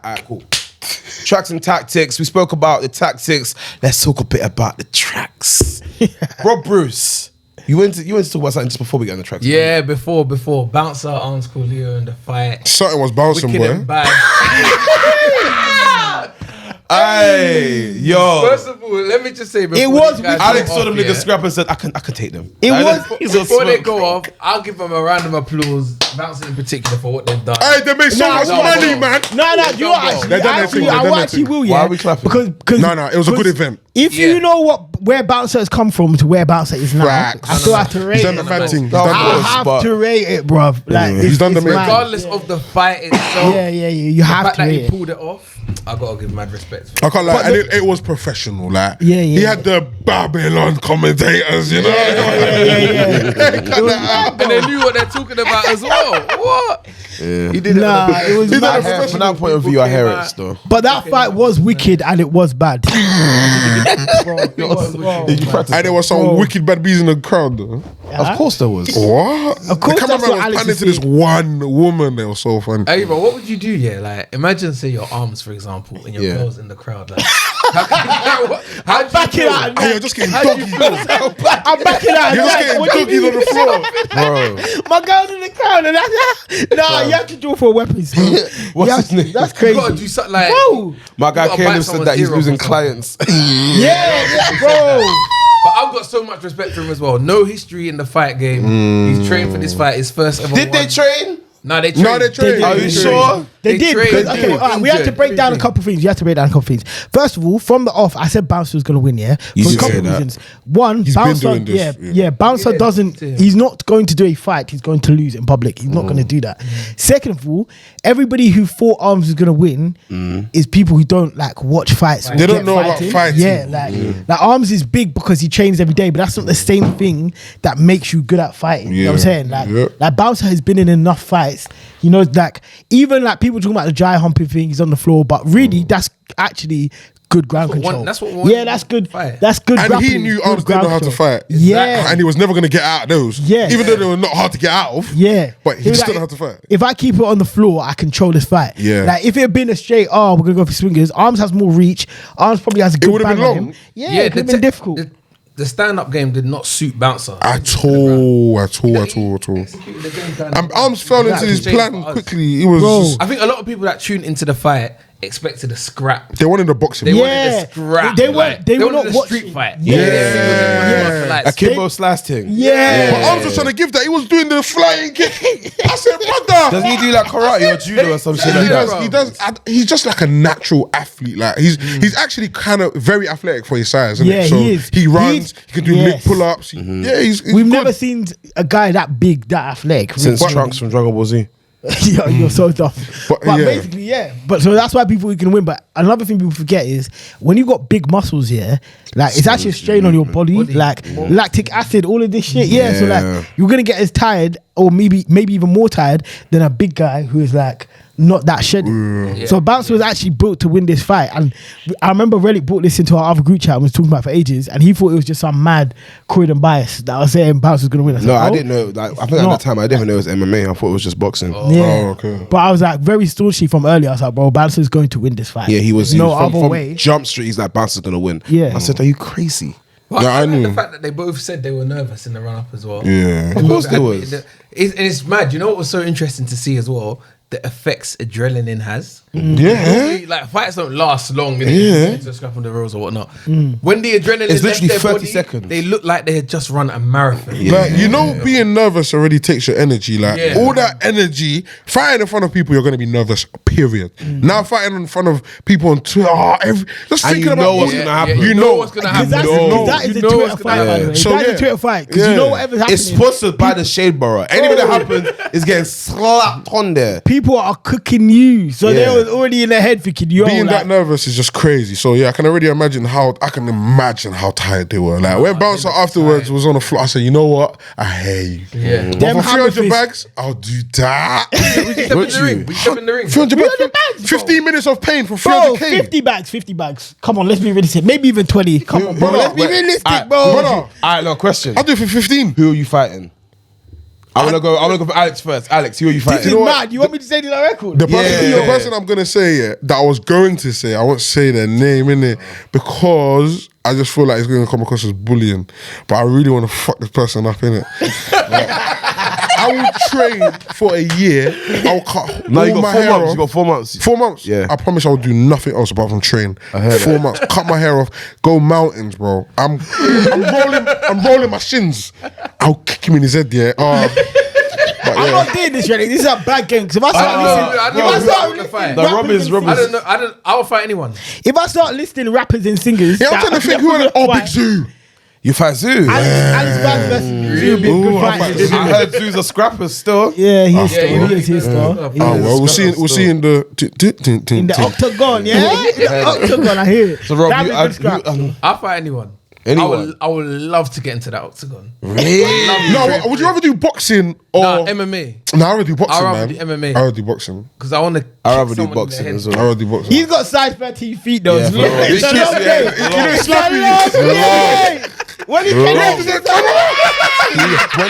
Alright, cool. Tracks and tactics. We spoke about the tactics. Let's talk a bit about the tracks. Rob Bruce, you went to talk about something just before we get on the tracks. Yeah, before Bouncer, Armz, SCULLY in the fight. Something was bouncing, Wicked boy. and bad. Hey, yo. First of all, let me just say, It was Alex saw them niggas scrap and said, I can take them. It was before they go off, I'll give them a round of applause, Bouncer in particular, for what they've done. Hey, they made so much money, man. No, you know what? They done their thing, they done I their actually thing. will, yeah. Why are we clapping? Because No, it was a good event. If you know where Bouncer has come from to where Bouncer is now, Facts. I still have to rate He's done it. the bad thing. I have to rate it, bruv. Like, He's done the it's mad. mad. Regardless of the fight itself, Yeah, you the have fact to that rate he it. pulled it off, I gotta give mad respect for I it. can't lie, and it was professional. Like, Yeah. he had the Babylon commentators, you know. And they knew what they're talking about as well. What? He did Nah, it. it was He done mad. it professional. From that point of view, I hear it still. But that fight was wicked and it was bad. Bro, You practice. And there was some wicked bad bees in the crowd, though. Of course there was. What? Of course the that's cameraman what was Alex panning is to this saying. one woman. They were so funny. Hey, bro, what would you do? Yeah, like imagine, say, your Armz, for example, and your Yeah. girl's in the crowd. Like, I'm backing out. Hey, you're just getting How do you doggy. feel? I'm backing out. You're just getting What do you doggies on mean? the floor. Bro. My girl's in the crowd and nah, you have to draw for weapons. What's his name? That's You crazy. gotta do something like. Bro. My guy You gotta came bite and said someone's that he's ear off losing or something. clients. Yeah, bro. But I've got so much respect for him as well. No history in the fight game. He's trained for this fight. His first ever. Did they one. train? No, they trained. No, they trained. Are you sure? They did. trained, Because, they okay, were all right, we have to injured. break down a couple of things. You have to break down a couple of things. First of all, from the off, I said Bouncer was going to win, yeah? You For a did couple say of that. reasons. One, He's been Bouncer, doing this, yeah. Bouncer doesn't, he's not going to do a fight. He's going to lose in public. He's not going to do that. Second of all, everybody who thought Armz was going to win is people who don't like watch fights. or They don't get know about fighting. Yeah, like Armz is big because he trains every day, but that's not the same thing that makes you good at fighting. You know what I'm Yeah. saying? Yeah. Like Bouncer has been in enough fights. You know, like even like people talking about the dry humping thing, he's on the floor, but really that's actually good ground That's what control. one- that's what one yeah, that's good. fight. That's good. And grappling, he knew good Armz didn't ground know how to control. fight. Yeah. And he was never going to get out of those. Yeah. Even though they were not hard to get out of. Yeah, But he was just don't know how to fight. If I keep it on the floor, I control this fight. Yeah. Like if it had been a straight, we're gonna go for swingers. Armz has more reach. Armz probably has a good would've bang been on long. him. Yeah, it would have been difficult. The stand-up game did not suit Bouncer. At all. Executed the game plan. And Armz fell into his Changed plan for us. quickly. It was Bro. just, I think a lot of people that tuned into the fight expected a scrap. they wanted the boxing. They Yeah. wanted a scrap. They weren't- like, they were wanted not a watching. street fight. Yeah. Yeah. A Kimbo Slash thing. Yeah. But Armz was trying to give that. He was doing the flying kick. I said, brother. Doesn't he do like karate or judo or some shit like He that? does. He does. He's just like a natural athlete. Like he's actually kind of very athletic for his size. Isn't Yeah, it? So he is. He runs. He can do Yes. leg pull-ups. Yeah, he's We've good. never seen a guy that big, that athletic. Since But- Trunks from Dragon Ball Z. You're so tough. But yeah. basically, yeah. But so that's why people can win. But another thing people forget is when you got big muscles here, like it's actually a strain on your body, like lactic acid, all of this shit. Yeah. So Yeah. like you're gonna get as tired, or maybe even more tired than a big guy who is like not that shredded. So Bouncer was actually built to win this fight, and I remember RELLIK brought this into our other group chat and was talking about it for ages, and he thought it was just some mad Croydon bias that was saying Bouncer was gonna win. No, I didn't know. Like, I think at not. that time I didn't know it was MMA. I thought it was just boxing. Yeah. Oh, okay. But I was like very staunchy from earlier. I was like, bro, Bouncer's going to win this fight. Yeah, he was. There's no he was other from way. Jump Street, he's like, Bouncer's gonna win. Yeah. I said, are you crazy? But Yeah, I I like knew. the fact that they both said they were nervous in the run-up as well. Yeah. Of course there was. It's mad. You know what was so interesting to see as well? The effects adrenaline has. Yeah. Normally, like fights don't last long. Yeah. To scrap on the roads or whatnot. When the adrenaline It's left literally their 30 body, seconds. they look like they had just run a marathon. Like, you know, being nervous already takes your energy. Like, Yeah. all that energy, fighting in front of people, you're going to be nervous, period. Now, fighting in front of people on Twitter, just And thinking you about know what's gonna happen. You know what's gonna Because happen. that is You a know Twitter what's fight, gonna by the happen. way. So, That is yeah. a Twitter fight. Because you Yeah. know whatever's happening. It's sponsored by the Shade Borough. Anything that happens is getting slapped on there. People are cooking you. So Yeah. they were already in their head thinking, yo, being like, that nervous is just crazy. So yeah, I can imagine how tired they were. Like when Bouncer afterwards was on the floor, I said, you know what? I hear you. Yeah. But Them for 300 hammer bags, I'll do that. We just Would in the you? ring. We just in the ring. 300 300 bags, bags, bro. 15 minutes of pain for bro, 300k. 50 bags. Come on, let's be realistic. Maybe even 20. Come on, bro. Brother, Let's be wait. realistic, Alright, bro. Brother, All right, no question. I'll do it for 15. Who are you fighting? I wanna go for Alex first. Alex, who are you This fighting? is know what? mad. You want me to say this on record? The person I'm gonna say that I was going to say, I won't say their name innit, because I just feel like it's gonna come across as bullying. But I really want to fuck this person up innit. I will train for a year. I'll cut No, you all got my 4 hair months. off. You got 4 months. 4 months? Yeah. I promise I'll do nothing else apart from train. 4 months. Cut my hair off. Go mountains, bro. I'm rolling my shins. I'll kick him in his head, yeah. But I'm yeah. not doing this, really. This is a bad game. Because if I start listening, I will fight anyone. if I start listing rappers and singers, Yeah, I'm trying to think who are oh, Big Zoo. You fight Zoo. Alice Vance versus Zoo would be a good fight. I heard Zoo's a scrapper still. Yeah, he is still. He is still. Oh well, we'll see in the In the octagon, yeah? In the octagon, I hear it. So Rob, That'd you, be a good scrap. I'll fight anyone. Anyone? I would love to get into that octagon. Really? No, would you rather do boxing or Nah, MMA. No, I rather do boxing, I'd rather man. do MMA. I rather do boxing. Because I want to. I'd rather do boxing as well. I rather do boxing. He's got size 13 feet though. Yeah, It's for long. real. It's a It's long just- day. yeah, It's it's a long. long day. When he came When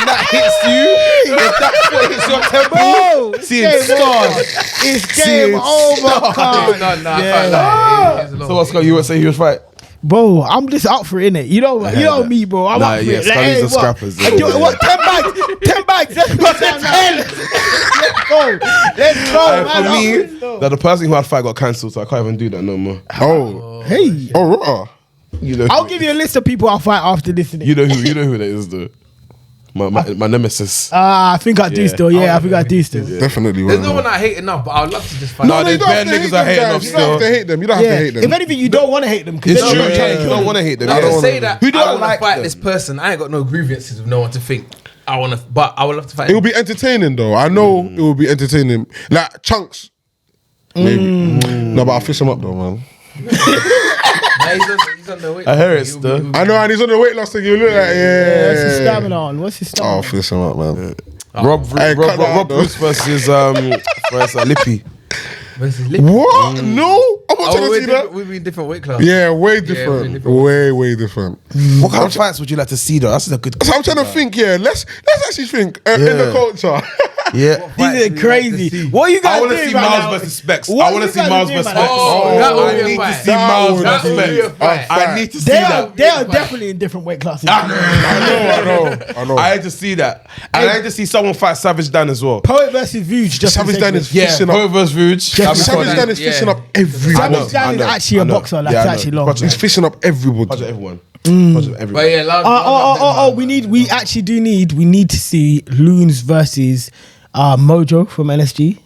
that hits you, if that foot hits your temple, seeing stars. it's game Seeing over, Carl. No, I Yeah. can't lie. So what's going? You would say he was fight? Bro, I'm just up for it, innit? You know me, bro. I'm Nah, up for yeah, it. Scully's the what? scrappers, Hey, yeah. what? 10 bags. 10 bags. Let's go. Let's go. Let's go, man. For Up me, for it, though. that the person who had fight got cancelled, so I can't even do that no more. Oh, Hey, right. You know, I'll give you a list of people I'll fight after this, innit? You know who that is though. My nemesis. I think I do Yeah. still. Yeah, I think I do still. Definitely. There's no one I hate enough, but I would love to just fight. No, you there's don't bare have to niggas hate I hate them, enough guys. You don't have to still. hate them. You don't have to hate them. If anything, you don't want to hate them. It's They're true. not trying to Yeah, kill you don't you. want to hate them. I You don't don't wanna- say that. Who do I I want to like fight then? this person. I ain't got no grievances with no one to think. I want to, but I would love to fight. It will be entertaining though. I know it will be entertaining. Like Chunks. Maybe. No, but I'll fish him up though, man. Nah, he's on the way. I hear it still. I know, and he's on the weight loss thing. You look like, What's his yeah. stamina on? What's his Oh, stamina? fish him up, man. Rob Hey, cut that out, though. Bruce versus Lippy. Versus Lip. What? No, I'm not trying to see that. We'll be in different weight class. Yeah, way we're different. different. Way different. What kind of fights would you like to see though? That's a good. So I'm trying to think. Yeah, let's actually think in the culture. Yeah. These are crazy. What are you I guys want to doing see right Miles now? versus Specs. What I you want to see guys Miles doing versus right Specs. now? Oh, that would I be a need to fight. see Miles That versus would be a Specs. fight. I need to see They are that. definitely in different weight classes. I know. I need to see that. And I need to see someone fight Savage Dan as well. Poet versus Vuj. Just Savage Dan is Yeah, fishing Poe up. versus Vuj. Savage Dan is fishing up everyone. Savage Dan is actually a boxer. Like, it's actually long. He's fishing up everybody. Budget everyone. Budget everyone. But yeah, We need to see Loons versus Mojo from LSG.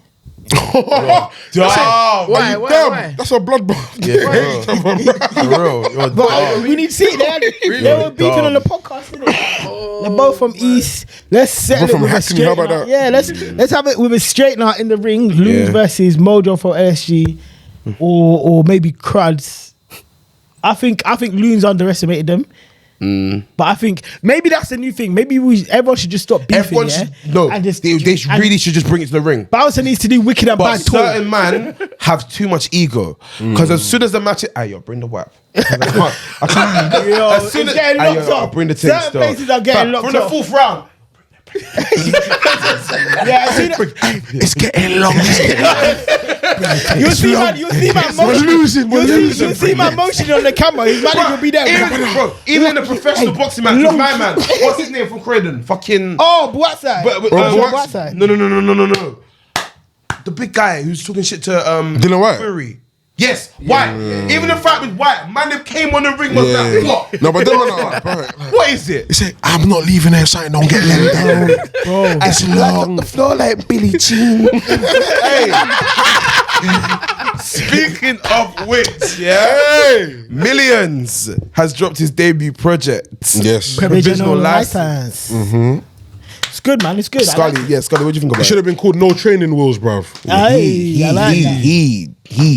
Why? Damn, that's a bloodbath. Yeah, for real. You're But dumb. we need to see it. They were beefing on the podcast, innit? They're both from East. Let's settle Both it from with a Hackney, how about straightener. that? Yeah, let's have it with a straightener in the ring. Loons Yeah. versus Mojo from LSG, or maybe Cruds. I think Loons underestimated them. But I think maybe that's the new thing. Maybe everyone should just stop beefing. Everyone yeah? should, no, and just they really should just bring it to the ring. Bouncer needs to do wicked and But bad talk. certain man have too much ego. Because as soon as the match, bring the wipe. I can't. Yo, As soon it's as getting locked I'll up. bring the thing Certain still. places are getting locked From the up. fourth round. Yeah, I see that. It's getting long. You see my motion. losing, we're You losing. see my motion on the camera. His manager will be there. Even in the professional boxing match with my man. What's his name from Croydon? Fucking. Oh, Buatsai. Buatsai. No. The big guy who's talking shit to Dylan White? Fury. Yes, White. Even the fight with White, man, them came on the ring was that what? No, but then bro, What is it? he said, I'm not leaving there, something don't get let down. Bro. It's long. The floor like Billie Jean. Hey. Speaking of which, Hey. Millions has dropped his debut project. Yes. Provisional license. It's good, man. It's good. Scully, Scully, what do you think about It should have been called No Training Wheels, bruv. Hey, I like that. He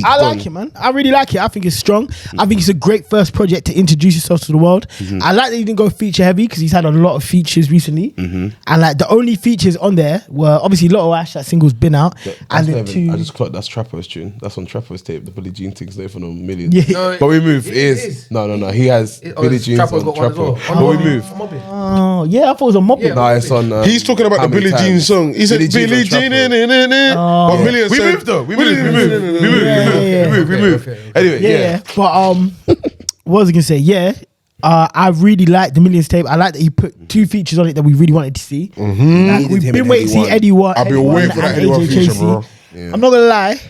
I like it, man. I really like it. I think it's strong. I think it's a great first project to introduce yourself to the world. I like that he didn't go feature heavy because he's had a lot of features recently. And like the only features on there were obviously Lotto Ash, that single's been out. And then I just clocked that's Trapper's tune. That's on Trapper's tape. The Billie Jean thing's there for no millions. Yeah. No, But we move. it It is. is. No. He has Billie Jean's Trapper's on got one as well. Trapper. But we move. Oh, yeah, I thought it was a mob. Yeah. No, it's on. He's talking about How the Many Billie Jean Times. song. He said Billie Jean's Billie on Jean. Trapper. But Millions We said, moved though. We moved. Anyway, Yeah. But what was I gonna say? Yeah. I really like the Millions tape. I like that he put 2 features on it that we really wanted to see. Like, Needed we've him been in waiting to see Eddie One. I've been waiting for that Eddie One feature, bro. I'm not gonna lie.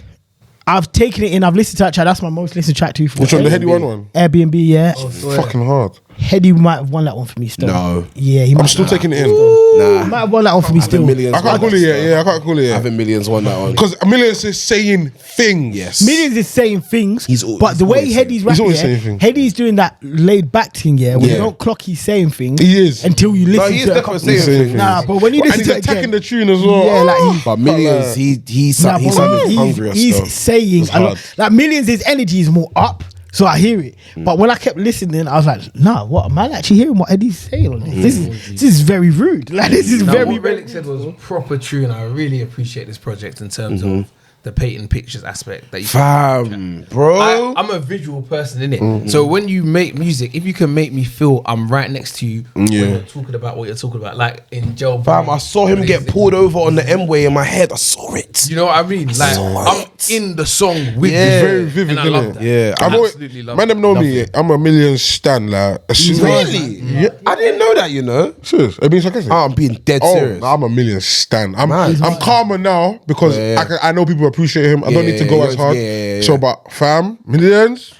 I've taken it in. I've listened to that track. That's my most listened track too. Which one? The Heady one? Airbnb, yeah. Fucking hard. Heady might have won that one for me still. No. Yeah, he might I'm still taking it in. might have won that one for me still. Millions. I can't call it yet. Yeah, I can't call it I yet. think Millions won that one. Because Millions is saying things. Yes. Millions is saying things, He's but the way always Heady's He's rapping, always saying things. Heady's doing that laid back thing, yeah, where you Yeah. don't clock he's saying things. He is. Until you listen No, he is to it. definitely He's saying saying things. Nah, but when you And listen he's to it attacking again, the tune as well. yeah, like But Millions, he sounded hungrier he's still. saying It's a lot. hard. Like Millions, his energy is more up, so I hear it. But when I kept listening, I was like, nah, what am I actually hearing what Eddie's saying on this? This is very rude. Like this is Now, very what Relic said was proper true, and I really appreciate this project in terms of the painting pictures aspect that you. Fam, bro. I'm a visual person, innit? So when you make music, if you can make me feel I'm right next to you when Yeah. you're talking about what you're talking about, like in Joe. Fam, I saw him get pulled over on the M-way in my head. I saw it. You know what I mean? Like I'm in the song with Yeah. you. It's very vivid, and I love innit? that. Yeah. I I've always, absolutely love man, that. them know me. I'm a Millions stan. Like, as soon as Really? Yeah. I didn't know that, you know. Serious? Are you being sarcastic? I'm being dead serious. Oh, I'm a Millions stan. I'm Man. calmer now because Yeah. I know people appreciate him. I don't need to go as hard. yeah. So, but fam, Millions,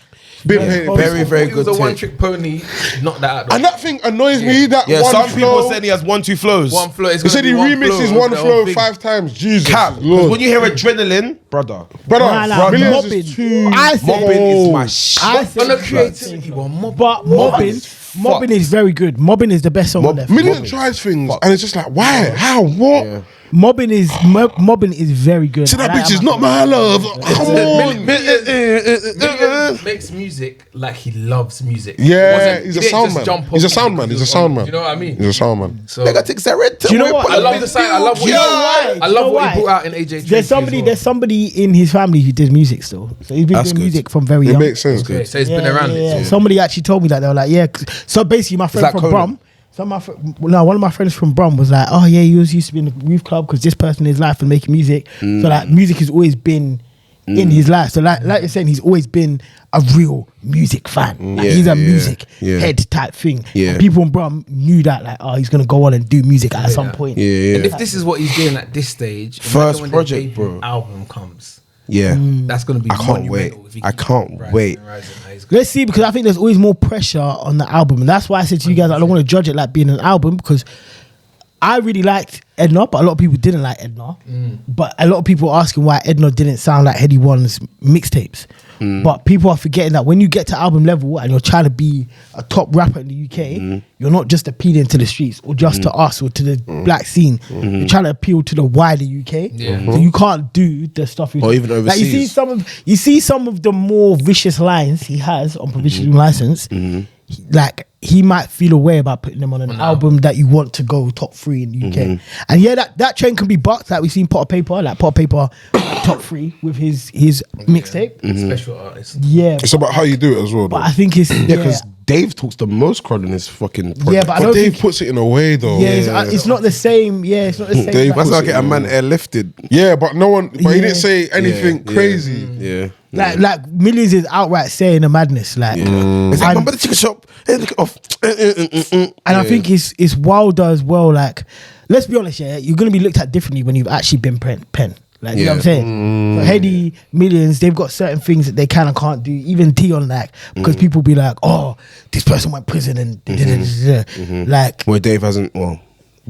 been painted. Very, very He was good a tape. one-trick pony. Knock that out. And that thing annoys me. That Yeah, one some flow. people said he has 1-2 flows. One flow. It's He gonna said be he one remixes flow one of the flow whole thing. 5 times. Jesus, Cap. 'Cause Lord. when you hear adrenaline, brother, Nah, Millions mobbing. is too. I said, mobbing is my shit. I said, On the creativity one, mob. but mobbing is very good. Mobbing is the best song on there. Million tries things, and it's just like, why? How? What? Yeah. Mobbing is very good. So that I like bitch is not my love. Come on. Millions makes music like he loves music. Yeah, He he's a didn't sound just man. jump He's a on sound it man. because He's a he was sound on it. man. You know what I mean? He's a sound man. So Nigga takes that red. Do you know what? I love the side. I love what You know why? I love You know what why? he brought out in AJ. There's somebody in his family who does music still. So he's been That's doing good. music from very It young. makes sense. Okay, so he's been around it. Yeah. Somebody actually told me that. They were like, yeah. So basically, my friend that from Conan? Brum. One of my friends from Brum was like, oh yeah, he was used to be in the roof club because this person in his life and making music. So like, music has always been in his life. So like you're saying, he's always been a real music fan. Like, he's a music head type thing. Yeah. And people in Brum knew that, like, oh, he's gonna go on and do music at some point. Yeah. And if this is what he's doing at this stage, First imagine when project, the debut bro. album comes. Yeah. That's gonna be. I can't wait. monumental if he I keeps can't rising wait. and rising. He's Let's see, because I think there's always more pressure on the album, and that's why I said to you guys, I don't want to judge it like being an album, because I really liked Edna, but a lot of people didn't like Edna. But a lot of people are asking why Edna didn't sound like Heady One's mixtapes. But people are forgetting that when you get to album level and you're trying to be a top rapper in the UK, you're not just appealing to the streets or just to us or to the black scene. You're trying to appeal to the wider UK. Yeah. So you can't do the stuff Or even Like you see overseas. some of the more vicious lines he has on Provisional License. Like he might feel a way about putting them on an album that you want to go top 3 in the UK. And yeah, that train can be bucked. Like we've seen Pot of Paper, like Pot of Paper top 3 with his mixtape. special artist. Yeah, It's about how you do it as well. but Though. I think it's Yeah, because Dave talks the most crowd in his fucking project. Yeah, but I But don't Dave think. puts it in a way though. Yeah, it's not the same. Yeah, it's not the same. Dave like- That's like get a man airlifted. Yeah, but no one. But he Yeah. didn't say anything Yeah, crazy. Yeah. like Millions is outright saying the madness. Like, It's like, and, remember the chicken shop? Look off. and I think it's Wilder as well. Like, let's be honest, yeah, you're gonna be looked at differently when you've actually been pen. Like, you know what I'm saying? So Heady, Millions, they've got certain things that they can and can't do. Even Tion, like, because people be like, oh, this person went prison and like, Where Dave hasn't. Well,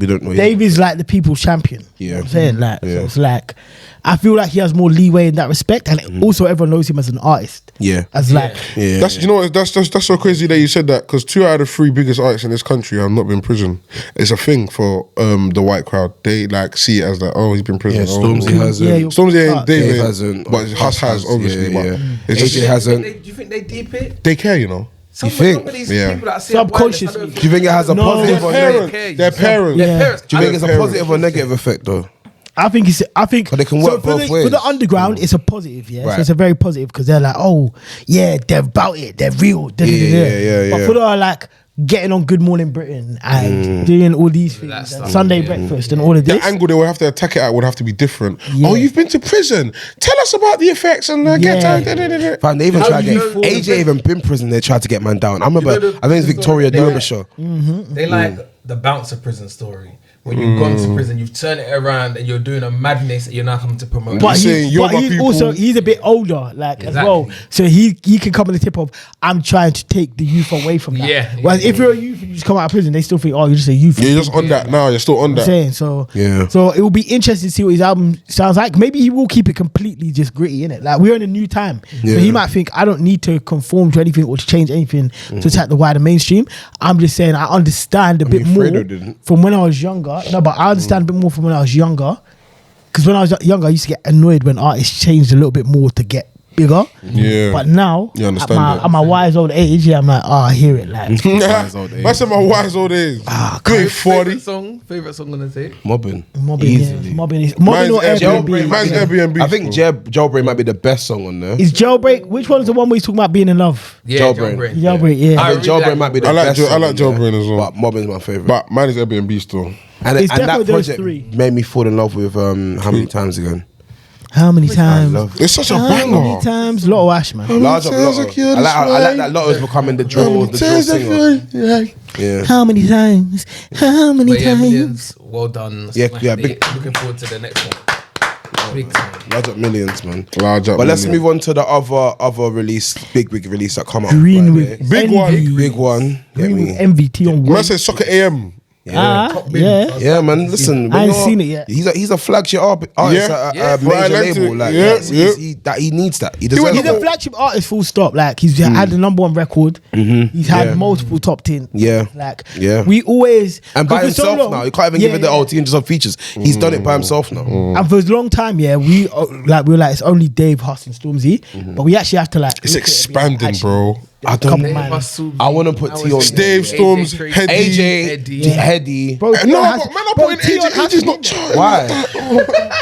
We don't know. Dave is like the people's champion. You know what I'm saying? Like, so it's like, I feel like he has more leeway in that respect, and also everyone knows him as an artist. Yeah. As like, That's you know what, that's so crazy that you said that, because 2 out of the 3 biggest artists in this country have not been in prison. It's a thing for the white crowd. They like see it as like, oh, he's been in prison. Yeah, Stormzy hasn't. Stormzy ain't, Dave Dave ain't, hasn't. but Huss has obviously. Yeah, But yeah. it's AJ just, hasn't. Do you think they deep it? they care, you know. Some of these people that see Subconsciously. Do you think it has a positive or negative? Their parents. Do you think it's a positive or negative effect though? I think But they can work both ways. For the underground, it's a positive, yeah. Right. So it's a very positive because they're like, oh, yeah, they're about it, they're real. Yeah. But for the like getting on Good Morning Britain and doing all these things, and Sunday breakfast and all of The this, angle they would have to attack it at would have to be different. Yeah. Oh, you've been to prison. Tell us about the effects and get down. Fam, they even tried to do get you AJ even been in prison. They tried to get man down. I remember. I think it's Victoria Derbyshire. They like the bouncer prison story. When you've gone to prison, you've turned it around and you're doing a madness and you're now coming to promote. but, saying he's, you're but my he's people. also he's a bit older, like as well. So he can come on the tip of I'm trying to take the youth away from that. Yeah. Whereas if you're a youth and you just come out of prison, they still think, oh, you're just a youth. You're just on that now. You're still on I'm that. saying so. Yeah. So it will be interesting to see what his album sounds like. Maybe he will keep it completely just gritty, innit? Like we're in a new time. Yeah. So he might think I don't need to conform to anything or to change anything to attack the wider mainstream. I'm just saying I understand a bit more Fredo didn't. from when I was younger. No, but I understand a bit more from when I was younger. Because when I was younger, I used to get annoyed when artists changed a little bit more to get bigger. Yeah. But now, You understand that. at my wise old age, I'm like, oh, I hear it. Like, Wise old age. I said my wise old age. Good 40. Favorite song gonna say? Mobbing. mobbing, Easily. yeah, mobbing or Mine's Airbnb. Mine's Airbnb. I think Jailbreak might be the best song on there. Is Jailbreak? Which one is the one where he's talking about being in love? Yeah, Jailbreak. Jailbreak, yeah. I think really Jailbreak like might be the I like best I song like on there, Jailbreak as well. But Mobbing's my favourite. But mine is Airbnb still. And It's that definitely those project three. made me fall in love with How Many Times again? How many I times? love It's such a How banger. many times? Lotto Ash, man. Large up times Lotto. I killed I this like man. that Lotto's becoming the drill singer. Yeah. How many times? How many But yeah, times? Millions. Well done. Yeah, Smashed yeah, it. big- Looking forward to the next one. Big time. Large up Millions, man. Large up But let's Millions. move on to the other release, big release that come out. Green Friday. with Big one. envy. Big one. Get Green me? with MVT on Man one. said Soccer AM. Yeah. Yeah, man. Listen, I ain't when you're- seen it yet. He's a flagship artist at Yeah. a For major Atlantic. label. Like, Yeah, he needs that. He deserves He's a that. flagship artist, full stop. Like he's had the #1 record. He's had Yeah. multiple top 10. Yeah. Like Yeah. we always And by 'cause for so himself long- now. You can't even give it the OT and just on features. He's done it by himself now. And for a long time, yeah, we were like it's only Dave, Huss, and Stormzy, but we actually have to like It's look at it and be like, expanding, actually, bro. I couple don't. man. I want to put Tion. Dave, Storms, Heady. AJ, Heady. Bro, No, Tion but has- man, I'm bro, putting Tion AJ. has AJ's to not be there. charged. Why?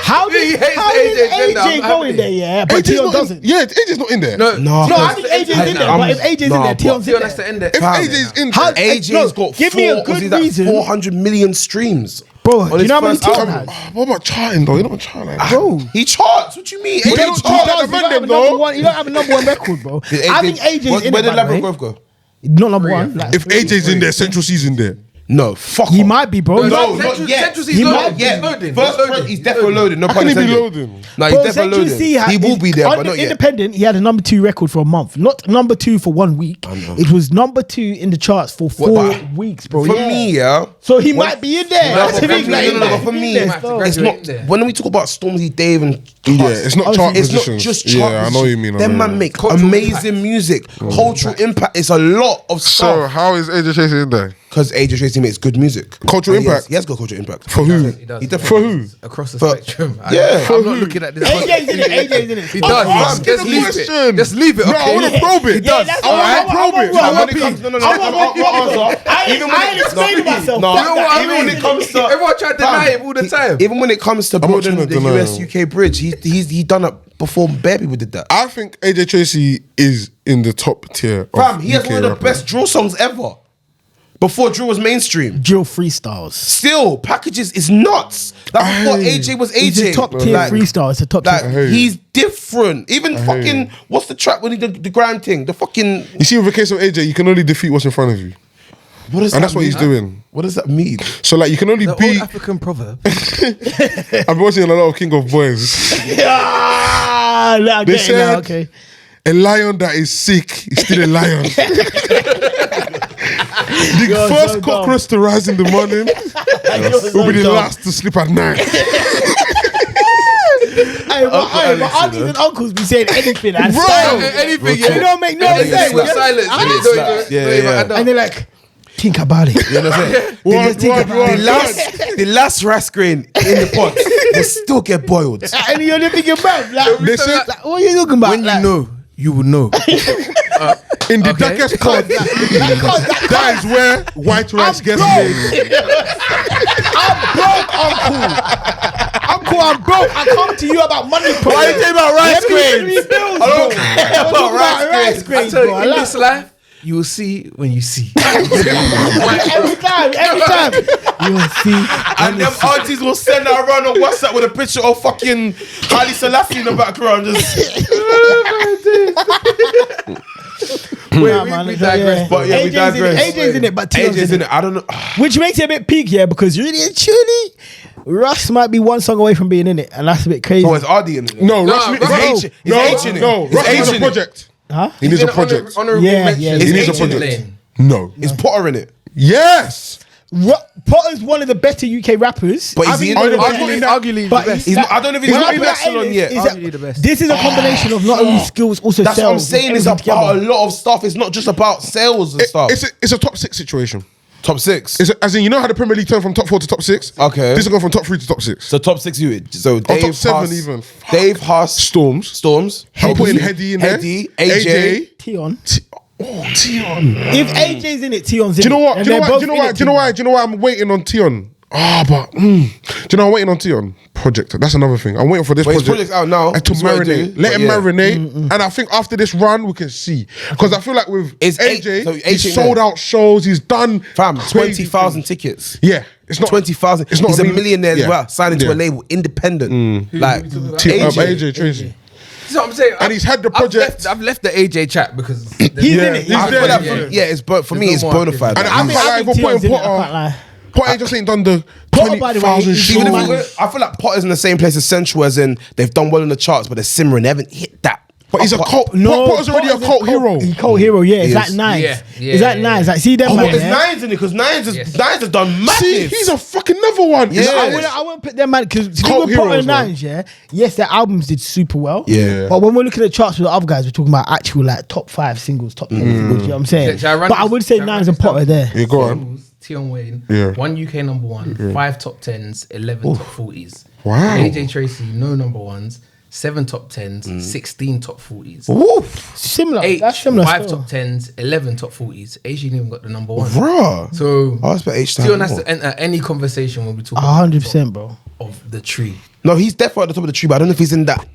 How He did hates how AJ did gender, AJ I'm go in happy. there? Yeah, but AJ's Tion not doesn't. Yeah, AJ's not in there. No, No, No, I think AJ's in there. But if AJ's in there, Tion's in Tion has there. to end it. If AJ's in How- there, AJ's No, got give me a good reason. 400 million streams. Bro, on you his know how many first Tion album. has? what about charting though? You're not charting like that. Bro. He charts. What you mean? But AJ he don't charts. chart He like the man don't have them a number though. one. He don't have a #1 record, bro. I think AJ's in Where there. did by the way. Labyrinth Grove go? Not #1. Like, If AJ's in there, Central C's in there. No, fuck he off. might be, bro. No, No, Central- not yet. Central C's He loading. might He's yet. loading. First, He's loading. he's definitely loading. No How pun can he be intended. loading? No, he's Bro, definitely Central loading. C He will be there, on but not yet. Independent, he had a #2 record for a month. Not #2 for 1 week. It was #2 in the charts for 4 weeks, bro. For me, yeah. So he might be in there. No, That's but the for thing, me, like, he no, might but for be me, in there still. it's not. When we talk about Stormzy, Dave, and Yeah, it's not chart it's not positions. just Yeah, chart. I know what you mean. I Them know what man you make Cultural amazing music, cultural impact. It's a lot of So stuff. how is AJ Chasey in there? Because AJ Tracy makes good music. Cultural And he has- impact? He has got cultural impact. For who? He does. He definitely- For who? Across the For- spectrum. yeah. I'm not looking at this. AJ's in it. AJ's in it. He does. Ask Just the leave question. it. Just leave it. No, Okay. I want to probe it. Yeah, that's I want to probe it. Now, when it comes, no, I ain't explaining myself. No, Fuck You know that. what I even when mean? it comes to Everyone tried to deny him all the time. Even when it comes to not building trying to the deny US him. UK bridge, he done it before bare people did that. I think AJ Tracy is in the top tier. Fam, he has UK one of the rappers. best drill songs ever. Before drill was mainstream. Drill freestyles. Still, packages is nuts. Like before Hey. AJ was He's AJ. a top tier Like- freestyle. It's a top Like tier. hear you. he's different. Even fucking what's the track when he did the grand thing? The fucking You see, with the case of AJ, you can only defeat what's in front of you, what does and that that's what mean? he's doing. What does that mean? So like, you can only The old beat. African proverb. I've been watching a lot of King of Boys. Ah, I They get it now, said okay. a lion that is sick is still a lion. The first cockroach to rise in the morning will be the last to sleep at night. Hey, but aunties and uncles be saying anything. Bro, anything. It don't make no sense. Silence. And they're like, think about it. You know what I'm saying? The last rice grain in the pot will still get boiled. And you're thinking, man, like, They say like, what are you talking about? When you know, you will know. in the darkest code, that is where white rice gets made. I'm broke, uncle. Uncle, I'm broke. I come to you about money. Why are you talking about rice grains? I don't care about rice grains. I tell you, in this life, you will see when you see. Every time. You will see. And them aunties will send her around on WhatsApp with a picture of fucking Haile Selassie in the background. We digress. But yeah, we digress. AJ's in it, but AJ's in it. I don't know. Which makes it a bit peak, yeah, because really and truly, Russ might be one song away from being in it, and that's a bit crazy. Oh, is RD in it? No, Russ Russ H in it. Russ needs a project. Huh? He needs a project. Honorable mention. Yeah. He needs a H in it. project. No. Is Potter in it? Yes. Potter's one of the better UK rappers. But is he in it? Arguably But the best. he's I don't know if he's When not I in put that Epsilon in, yet. is that- Arguably the best. This is a combination of not only skills, also That's sales. what I'm saying. It's everything about a together. lot of stuff. It's not just about sales and stuff. It's a top 6 situation. Top 6. As in, you know how the Premier League turned from top 4 to top 6? Okay. This is going from top 3 to top 6. So top 6 you. So Dave top 7 Huss, even. Dave Huss, Storms. I'm putting Heady in there. Heady, AJ. Tion. Tion. If AJ's in it, Tion's in Do you know it. what? And Do you know they're what? both Do you know in why? it Do you know why? Do you know why I'm waiting on Tion? Do you know I'm waiting on Tion? Project. That's another thing. I'm waiting for this Well, his project. project's out now. And to That's what I marinate. do. Let But him yeah. marinate. And I think after this run, we can see. Because I feel like with Is AJ, so AJ he's sold there? out shows. He's done Fam, crazy 20,000 things. tickets. Yeah. It's not 20,000. It's not He's a a mean- millionaire as yeah. well, signing to Yeah. a label, independent. Like AJ Tracy. That's what I'm saying. And he's had the project. I've left the AJ chat because He's in it. he's I there. feel like Yeah. it's but for me There's it's no more bona fide. And Like, I can't lie, if we're Tion's putting in it, I can't Potter, lie. Potter just ain't done the Potter, by the way, 20,000 he's even shows. if I feel like Potter's in the same place as Central, as in they've done well in the charts, but they're simmering. They haven't hit that. But he's a cult. No, Potter's already a cult hero. He's cult hero, yeah. It's He like is. Nines. Yeah, It's like Nines. Like, see them, Oh, man. but it's yeah? Nines in it because Nines has done madness. He's a fucking another one. Yeah. I wouldn't put them man because Cult with Potter heroes, and Nines, yeah. Yes, their albums did super well. Yeah. But when we're looking at charts with the other guys, we're talking about actual like top 5 singles, top 10 singles. You know what I'm saying? Shall I run But I this- would say shall I run Nines and this Potter down? there. Yeah, go on. Tion Wayne, Yeah. 1 UK number 1, 5 top 10s, 11 top 40s. Wow. AJ Tracy, no number 1s, 7 top 10s, 16 top 40s. Woof, Similar. Eight, That's similar. 5 still. top 10s, 11 top 40s. AJ ain't even got the number 1. bruh. So I expect H to Tion have has more. to enter any conversation when we talk 100%, bro. of the tree. No, he's definitely at the top of the tree, but I don't know if he's in that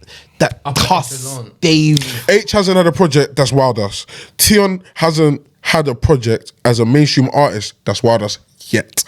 Upper cuss echelon. Dave. H hasn't had a project that's wild us. Tion hasn't had a project as a mainstream artist that's wild us yet.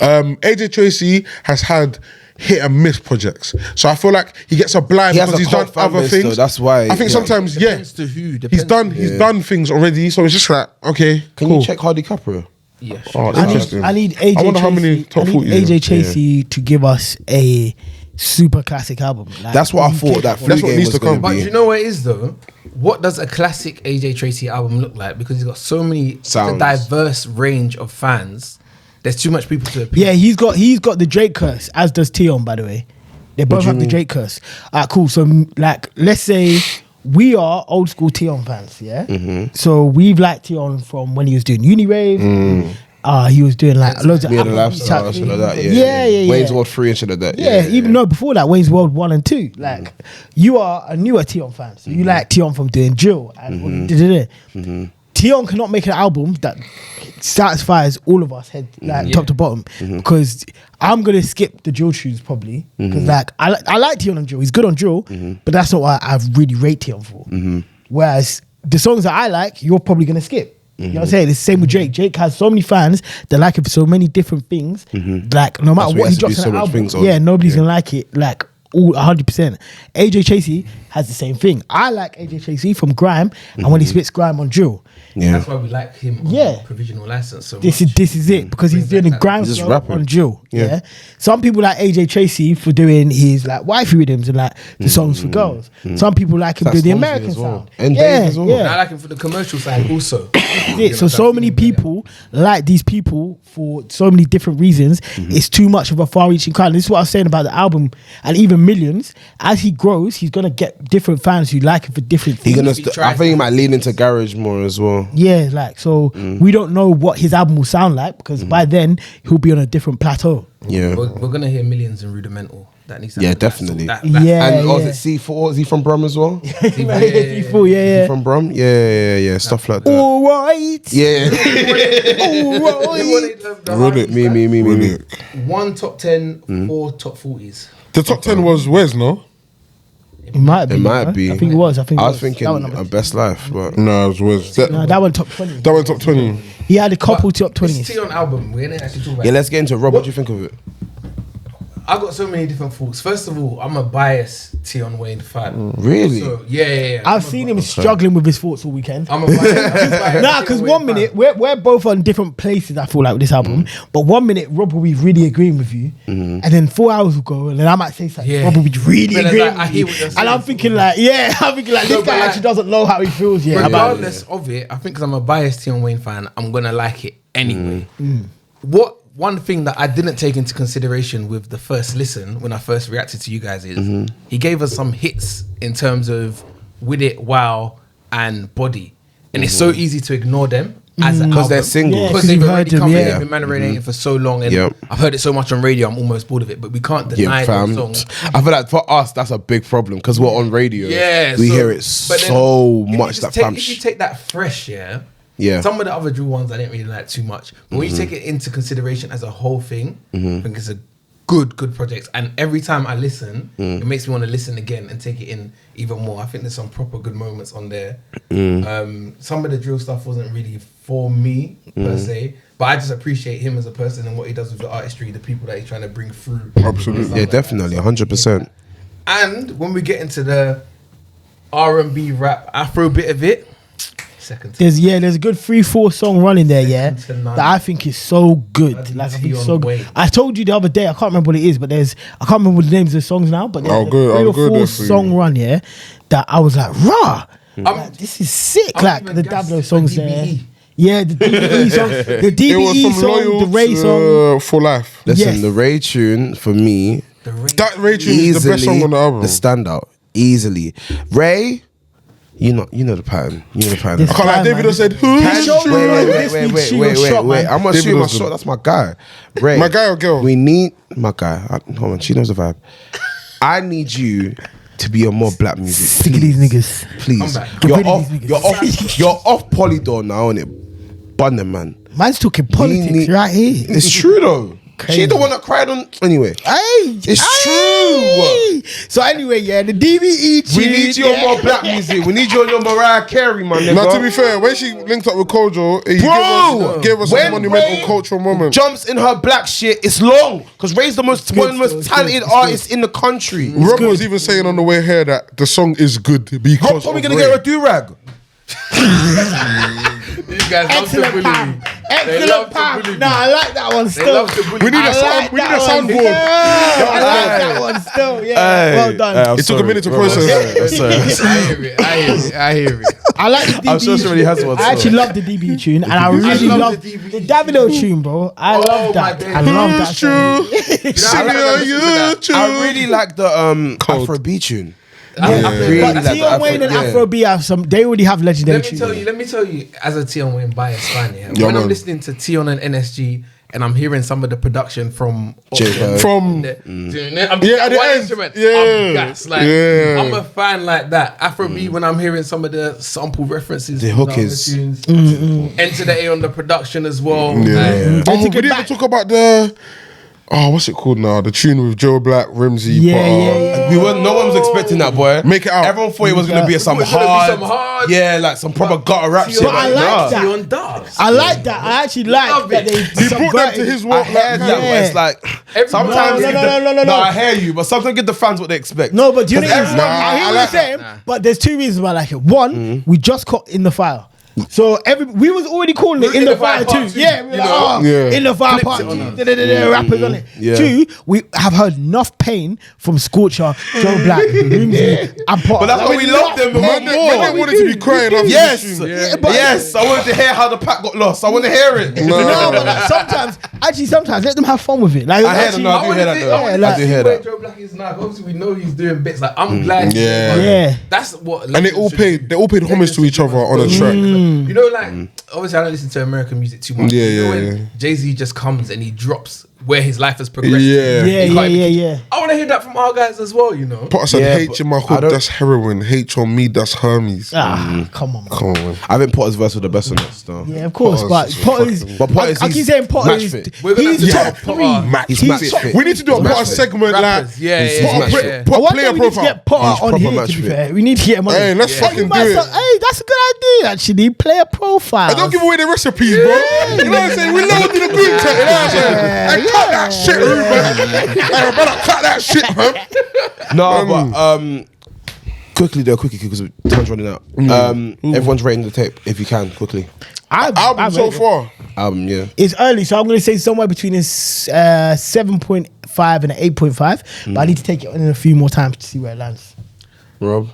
AJ Tracy has had hit and miss projects, so I feel like he gets a blind He has because a he's done cult fan other base, things. though, that's why, I think yeah. sometimes Depends to who, he's depends. done done things already, so it's just like okay, Can cool. you check Hardy Capra? Yeah, Oh, sure. interesting. I need AJ I wonder how many Tracy- top I need 40 AJ yeah. Tracy to give us a super classic album. Like, That's what I he's thought that capable. That's free what game needs was to going come. to But be. you know what it is though? What does a classic AJ Tracy album look like? Because he's got so many such a Sounds. diverse range of fans. There's too much people to appeal. Yeah, he's got the Drake curse, as does Tion, by the way. They both have the Drake curse. Cool. So, like, let's say we are old school Tion fans, yeah? So we've liked Tion from when he was doing Uni Rave. He was doing like loads of Me and the Afrobeat lifestyle, type shit like that. things. Yeah, Yeah. Wayne's World 3 and shit like that. Yeah, even though before that, Wayne's World 1 and 2. Like, you are a newer Tion fan. So you like Tion from doing Jill and Tion cannot make an album that satisfies all of us top to bottom because I'm gonna skip the Jill tunes probably because like I like Tion on Jill. He's good on Jill, but that's not what I really rate Tion for. Whereas the songs that I like, you're probably gonna skip. You know what I'm saying? It's the same with Drake. Drake has so many fans that like him for so many different things. Like no matter That's what he he has to drops do on so an much album, things on. yeah, nobody's gonna like it like all 100%. AJ Tracey has the same thing. I like AJ Tracey from grime, and when he spits grime on drill, That's why we like him on provisional license so this much. is it, because he's doing the grime He's just flow rapping. on drill. Yeah. Yeah. Some people like AJ Tracey for doing his like wifey rhythms and like the songs for girls. Some people like him That's doing the Stormzy American as well. sound. And yeah, Dave as well. And I like him for the commercial side also. it. So many people like these people for so many different reasons. It's too much of a far-reaching crowd. And this is what I was saying about the album, and even M1llionz. As he grows, he's gonna get different fans who like him for different things. I think he might lean into garage more as well. Yeah, like so we don't know what his album will sound like because by then he'll be on a different plateau. Yeah. We're gonna hear M1llionz and Rudimental. That needs to Yeah, happen. definitely. Yeah. And is it C4? Is he from Brum as well? Is yeah. he from Brum? Yeah. Stuff like that. All right. Yeah. All right. Really? Me. Really? 1 top 10, 4 top 40s. The top 10 was Wes, no? It might be. It might man. be. I think it was. I was thinking That one number a Best Life, but No, it was Wes. No, that one top 20. That went top 20. He had a couple top It's 20s. Tion album. We didn't actually talk about yeah, it. let's get into it. Rob, what do you think of it? I got so many different thoughts. First of all, I'm a biased Tion Wayne fan. Really? So yeah. I've seen him struggling with his thoughts all weekend. I'm a biased. Nah, because 1 minute we're both on different places. I feel like with this album, but 1 minute Rob will be really agreeing with you, and then 4 hours will go, and then I might say something. Yeah. Rob will be really But it's agreeing like, I with hear you, what you're and saying. I'm thinking like, this but guy like- actually doesn't know how he feels yet. about it. Regardless of it, I think because I'm a biased Tion Wayne fan, I'm gonna like it anyway. Mm. One thing that I didn't take into consideration with the first listen when I first reacted to you guys is he gave us some hits in terms of With It, Wow, and Body, and it's so easy to ignore them as an Because they're album. singles. Yeah. Because 'cause they've you've already heard them, come in, yeah. they've been marinating for so long, and Yep. I've heard it so much on radio, I'm almost bored of it. But we can't deny Yeah, those fam. songs. I feel like for us, that's a big problem because we're on radio. Yeah, we so- hear it but then so if you much just that take, fam. if you take that fresh, Yeah. some of the other drill ones I didn't really like too much. But when you take it into consideration as a whole thing, I think it's a good project. And every time I listen, it makes me want to listen again and take it in even more. I think there's some proper good moments on there. Some of the drill stuff wasn't really for me per se, but I just appreciate him as a person and what he does with the artistry, the people that he's trying to bring through. Absolutely. Yeah, definitely, 100%. And when we get into the R&B rap Afro bit of it, second to There's a good 3-4 song running there, Second to none. that I think is so good. Bloody Like I think it's Tion so good. Wayne. I told you the other day, I can't remember what it is, but I can't remember the names of the songs now, but there's I'll a go 3 or there 4 for you. song run, that I was like, rah, like, this is sick. I'm Like even the gassed Dablo for songs there. DBE. Yeah, the DBE song, the It was DBE from song, Loyal the Ray song. For Life. Listen, Yes. the Ray tune for me, That Ray tune is the best song on the album. the standout, easily. Ray, you know the pattern. You know the pattern. This I can't guy, like David man. said, who's This show- true? Wait. I'm gonna David shoot my Osborne. shot. That's my guy. Ray. My guy or girl? We need my guy. Hold on, she knows the vibe. I need you to be on more black music. Sick of these niggas. Please. I'm back. You're Get rid of off. these niggas. You're off Polydor now, innit? Bun them, man. Man's talking politics need- right here. It's true though. Crazy. She the one that cried on. Anyway, it's true. So anyway, the DBE tune. We need you on more black music. We need you on your Mariah Carey, man. Now, to be fair, when she linked up with Kojo, he Bro, gave us when a monumental Ray cultural moment. jumps in her black shit, it's long. Because Ray's one of the most talented artists in the country. Rob was even saying on the way here that the song is good because Rob's probably of gonna Ray. get her a do-rag. These guys love to Excellent bully Pam. me. They love Excellent to Pam. bully me. Nah, I like that one They still. love to bully We need me. a sound. We need a soundboard. Yeah, I like that one still. Yeah, well done. It took a minute to process. I hear it. I like the DBE. I'm sure she already has one, I actually so. love the DBE tune, and I really love love the the DBE Davido tune, bro. I love my that. days. I love that. It's song. true. Sing I on YouTube. I really like the Cold. Afrobeat tune. Yeah. really But like the Tion Wayne and Afro- Afrobeat have some. They already have legendary tunes. Let me tell you, as a Tion Wayne bias fan, Yeah, when man. I'm listening to Tion and NSG and I'm hearing some of the production from J-Bo. From I'm at the one end. instrument. Yeah. I'm gassed. Like Yeah. I'm a fan like that. Afrobeat when I'm hearing some of the sample references, The from hook other is- tunes. Enter the A on the production as well. Yeah. Like, We didn't even talk about the Oh, what's it called now? The tune with Joe Black, Rimsey, Yeah, Potter. yeah, yeah. No one was expecting that, boy. Make it out. Everyone thought it was gonna be some It was gonna be hard, some hard- yeah, like some proper gutter rap shit. But I like, like nah. that. Tion does. I like that. I actually like Love that it. they He brought them to his I work. heard that, but it's like sometimes No. I hear you, but sometimes give the fans what they expect. No, but do you know 'Cause what it is? Nah, I hear I what like you're saying, but there's two reasons why I like it. One, we just caught in the fire. So we was already calling it in the fire too. Yeah, we were like, oh, Yeah. in the fire part two. Rappers on it. Yeah. Two, we have heard enough pain from Scorcher, Joe Black, Rimsey, and Potter. But that's why we love them more. Man, they wanted to be crying after Yes, this tune. yes. I wanted to hear how the pack got lost. I want to hear it. No, but like sometimes let them have fun with it. Like I hear them. No, I do hear that though. yeah, I like- do hear Where that. Joe Black is now. Obviously, we know he's doing bits. Like I'm glad. Yeah. Yeah. That's what. And they all paid homage to each other on a track. You know, like obviously I don't listen to American music too much. Yeah, you know yeah, when yeah. Jay-Z just comes and he drops where his life has progressed. Yeah. Yeah. I want to hear that from our guys as well. You know. Potter said, Yeah, H but in my I hood, don't- that's heroin. H on me, that's Hermes. Come on, man. Come on, man. I think Potter's verse was the best on that stuff. Yeah, of course, Potter's but Potter's. fucking- But Potter's, I keep saying Potter match is. fit. We're gonna He's have to top get three. Potter. Match He's fit. match fit. We need to do a He's Potter match fit. segment like Rappers, yeah, He's yeah, match yeah, fit. yeah. Put I wonder player we need to profile. get Potter He's on proper here. match To be fit. fair, we need to get him on. Hey, let's fucking do it. Hey, that's a good idea. Actually, player profile. I don't give away the recipes, bro. You know what I'm saying? We know what to the group chat. You know what I'm saying? Hey, cut that shit, Ruben. Hey, brother, cut that shit, man. No, but quickly because time's running out. Everyone's rating the tape if you can quickly. Album so far. Yeah. It's early, so I'm going to say somewhere between a 7.5 and an 8.5. But I need to take it in a few more times to see where it lands. Rob.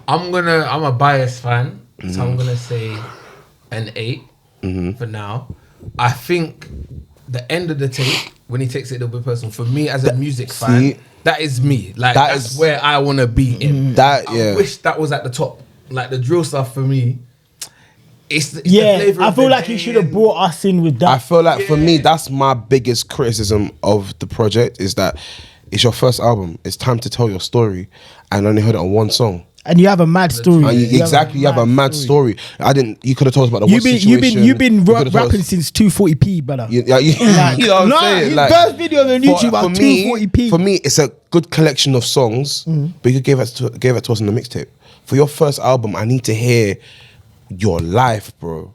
I'm a biased fan, so I'm gonna say an 8 for now. I think the end of the tape when he takes it a little bit personal for me as a music fan, that is me. Like that's where I want to be in. I wish that was at the top. Like the drill stuff for me. It's the Yeah, flavor I of feel the like he day should have and- brought us in with that. I feel like for me, that's my biggest criticism of the project is that it's your first album. It's time to tell your story, and I only heard it on one song. And you have a mad story. And you have a mad story. You could have told us about the You've been situation. you've been You could have told rapping us- since 240p, brother. You know what I'm saying? his Like, first video on YouTube about 240p. For me, it's a good collection of songs, but you gave it to us on the mixtape. For your first album, I need to hear your life, bro.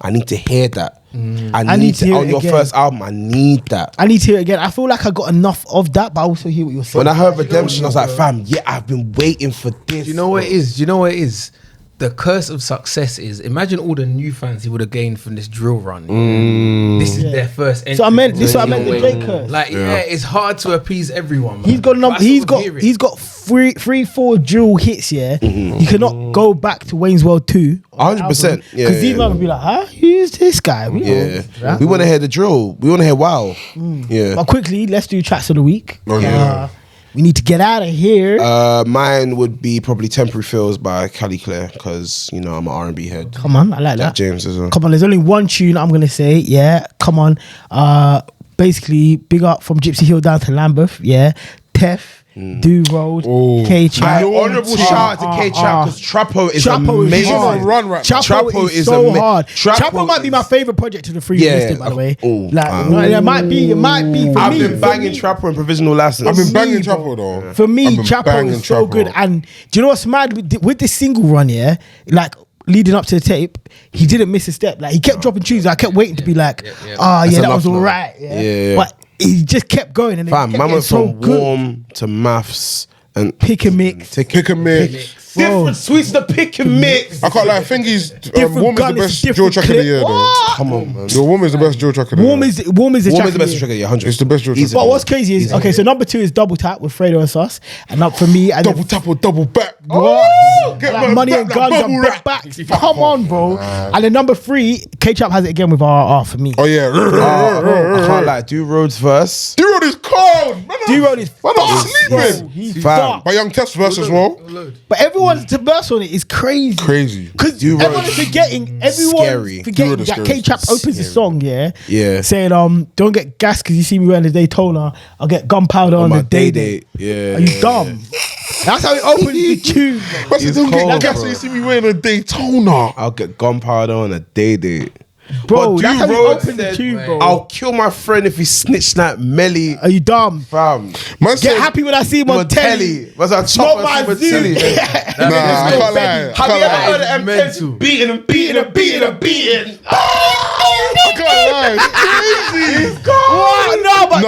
I need to hear that. I need to hear on your again. first album. I need that. I need to hear it again. I feel like I got enough of that, but I also hear what you're saying. When I heard Redemption, I was like, fam, yeah, I've been waiting for this. Do you know what it is? Do you know what it is? The curse of success is imagine all the new fans he would have gained from this drill run. This is their first entry. So I meant this. Is what I meant into the the Drake way. curse. Like it's hard to appease everyone. Man. He's got But I he's sort got of hear it. he's got three, 4 drill hits. Yeah, you cannot go back to Wayne's World 2. 100%. Yeah, because these yeah. man would be like, huh? Who's this guy? We know Yeah, this, right? we want to hear the drill. We want to hear wow. Yeah. But quickly, let's do tracks of the week. Oh, yeah. We need to get out of here. Mine would be probably Temporary Feels by Cali Claire because I'm an R&B head. Come on, I like Jack that. James as well. Come on, there's only one tune I'm gonna say. Yeah, come on. Basically, big up from Gypsy Hill down to Lambeth. Yeah, Tef. Do Road, K Trap. Honourable shout out to K Trap because Trapo is Chapo amazing. hard. Run right now. Chapo is so hard. Chapo might be my favorite project to the free listed, by the way. It might be for I've me. been banging Trapo and Provisional License. I've been banging Me, bro. Chapo though. For me, I've been Chapo banging is so Chapo. good. And do you know what's mad with this single run? Yeah, like leading up to the tape, he didn't miss a step. Like he kept dropping tunes. I kept waiting to be like, That's that enough was now. alright. Yeah. But he just kept going and it Fam, kept man getting went so from good. warm to maths and Pick and mix. Pick and mix. different sweets to pick and mix. I can't lie. Thingy's Different Warm is the gun, it's best a drill different track of the clip. year though. What? Come on, man. Your Warm is the best drill track of the year. Warm is the Warm track is the of best the year. track, yeah, 100. It's the best drill track. Easy. But what's crazy is okay. So number 2 is Double Tap with Fredo and Sus, and up for me, and Double tap or double back. what? Get Like my Money back, and that Guns bubble and wrap. back. Come on, bro. And then number 3, K Trap has it again with RR for me. Oh yeah. I can't lie. Do Roads verse. D-Road is cold. D-Road is Man, I'm fucked, sleeping. bro. He's Fam. dark. My Young Test verse as well. But everyone's to verse on it is crazy. Crazy. Because D-Road everyone's is forgetting, scary. forgetting D-Road is that scary. K-Trap opens the song, Yeah. saying, don't get gas because you see me wearing the Daytona, I'll get gunpowder on my the day. Yeah. Are you dumb? That's how it opens the tune, bro. But He's don't get cold, gas bro. so you see me wearing a Daytona. I'll get gunpowder on a day. Bro, But that's how you D-Road open the said, tune, bro. I'll kill my friend if he snitched like Melly. Are you dumb? Fam. Man Get said, happy when I see him on telly. Was a Not chopper my with zoo. telly. nah, I can't lie. Have you Can't ever lie. heard of M10 beating and beating and beating and beating? I can't lie. It's crazy. What? No, but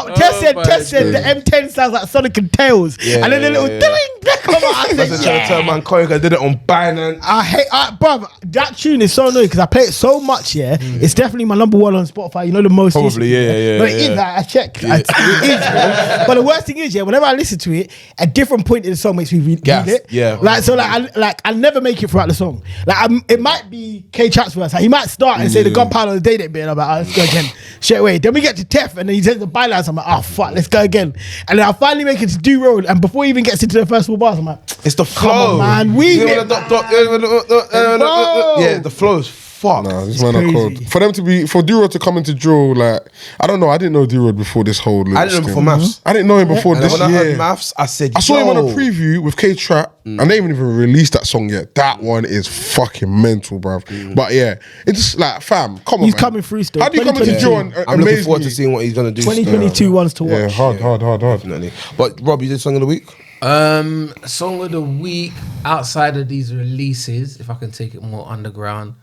No. Tess said the M10 sounds like Sonic and Tails. Yeah, And then the little yeah, ding, come on. I That's a said, trying to tell man Koik, I did it on Binance. I hate, bruv, that tune is so annoying because I play it so much, yeah. It's definitely my number one on Spotify. You know, the most. Probably, yeah. No, it is, like, I checked. It is, bro. But the worst thing is, yeah, whenever I listen to it, a different point in the song makes me read it. Yeah. Like, so, I never make it throughout the song. Like, it might be K-Trap's verse. Like, he might start and say the gunpowder on the day that bit, and I'm like, let's go again. Straight away. Then we get to Tef, and then he says the bylines. I'm like, oh, fuck, let's go again. And then I finally make it to D-Road, and before he even gets into the first four bars, I'm like, It's the come flow. on, man, we You know, yeah, the flow is fucked. Nah, this man are cold. For D-Road to come into drill, like, I don't know. I didn't know D-Road before this whole. I didn't know before maths. I didn't know him before And this when I year. heard maths, I said, I saw him on a yo. preview with K-Trap, and they haven't even released that song yet. That one is fucking mental, bruv. But yeah, it's just like, fam, come on, He's man. coming through still. How do you come into 2022. drill and I'm looking amaze forward me? to seeing what he's gonna do. 2022 ones to watch. Yeah, hard. Definitely. But Rob, you did song of the week? Song of the week outside of these releases, if I can take it more underground,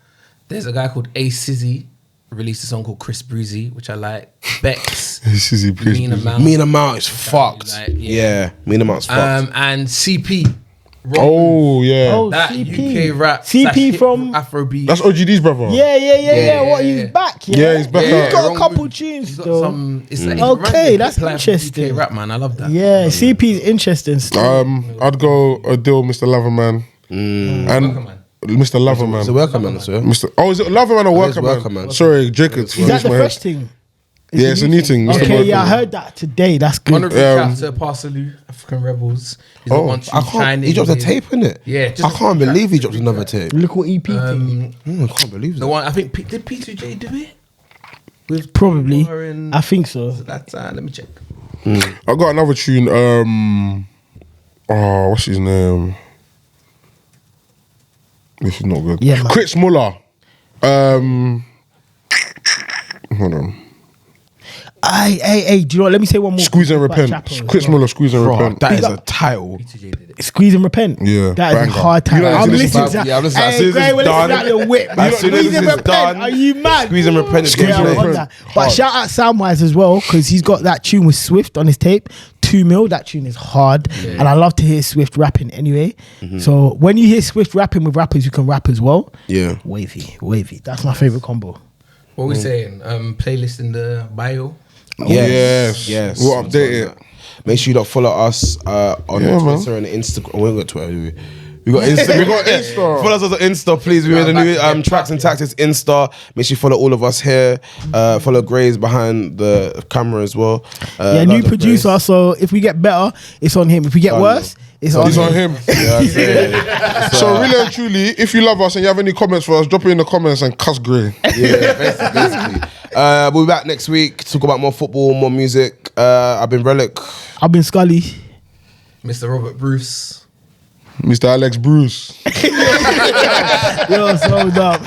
there's a guy called A Sizzy released a song called Chris Breezy, which I like. Bex, This is Mean Amount. Mean Amount is fucked. Like, yeah, Mean Amount's fucked. And CP. Oh yeah, Oh, That CP. UK rap. CP / from. Afrobeat. that's OGD's brother. Yeah. What, yeah. he's back? Yeah, he's back He's out. got a Wrong couple Move. tunes He's got though. some. It's like, Okay, that's plan for interesting. UK rap, man. I love that. Yeah, CP's interesting still. I'd go Adele, Mr. Loverman, and Welcome, Mr. Loverman. It's a worker man, sir. Is it Loverman or It is Worker Worker Man? Man. Sorry, Jacobs. Is that the fresh thing? Yeah, it's a new thing. Mr. Okay, Worker yeah, I Man. heard that today. That's good. Honorary shout to Parsalu, African Rebels. He's the one I can't. He dropped a tape, innit? Yeah, just I a can't track, believe he just dropped a another track. tape. Little EP thing. I can't believe The that. one I think did P2J do it? With Probably. Tor and I think so. that let me check. I got another tune. What's his name? This is not good. Yeah, man. Chris Muller. Hold on. Hey, do you know what? Let me say one more. Squeeze and about Repent. Chapo as Chris well. Muller, Squeeze and Bro, Repent. that is Big a up. title. P2J did it. Squeeze and Repent. Yeah, That is banger. a hard You time. don't I'm listen to listening this, to that. yeah, I'm listening to that. As Hey, soon as Gray, it's we're listening to done- that little whip. as soon as Squeeze and it's Repent. done, Are you mad? Squeeze and Repent is Straight Squeeze and up on Repent. that. But shout out Soundwise as well, because he's got that tune with Swift on his tape. 2 mil, that tune is hard. And I love to hear Swift rapping anyway. So when you hear Swift rapping with rappers who can rap as well, Yeah. wavy. That's my favorite combo. What are we saying? Playlist in the bio. Yes. We'll update it. Make sure you don't follow us on Yeah, man. Twitter and Instagram. We ain't got Twitter. do We got Insta. We got Insta. Follow us on Insta, please. We made a new Tracks and Tactics Insta. Make sure you follow all of us here. Follow Grays behind the camera as well. Yeah, new producer. So if we get better, it's on him. If we get worse, it's on It's him. on him. Yeah, I say. So really and truly, if you love us and you have any comments for us, drop it in the comments and cuss Gray. Yeah, basically. We'll be back next week to talk about more football, more music. I've been Relic. I've been Scully. Mr. Robert Bruce. Mr. Alex Bruce. Yo, so up.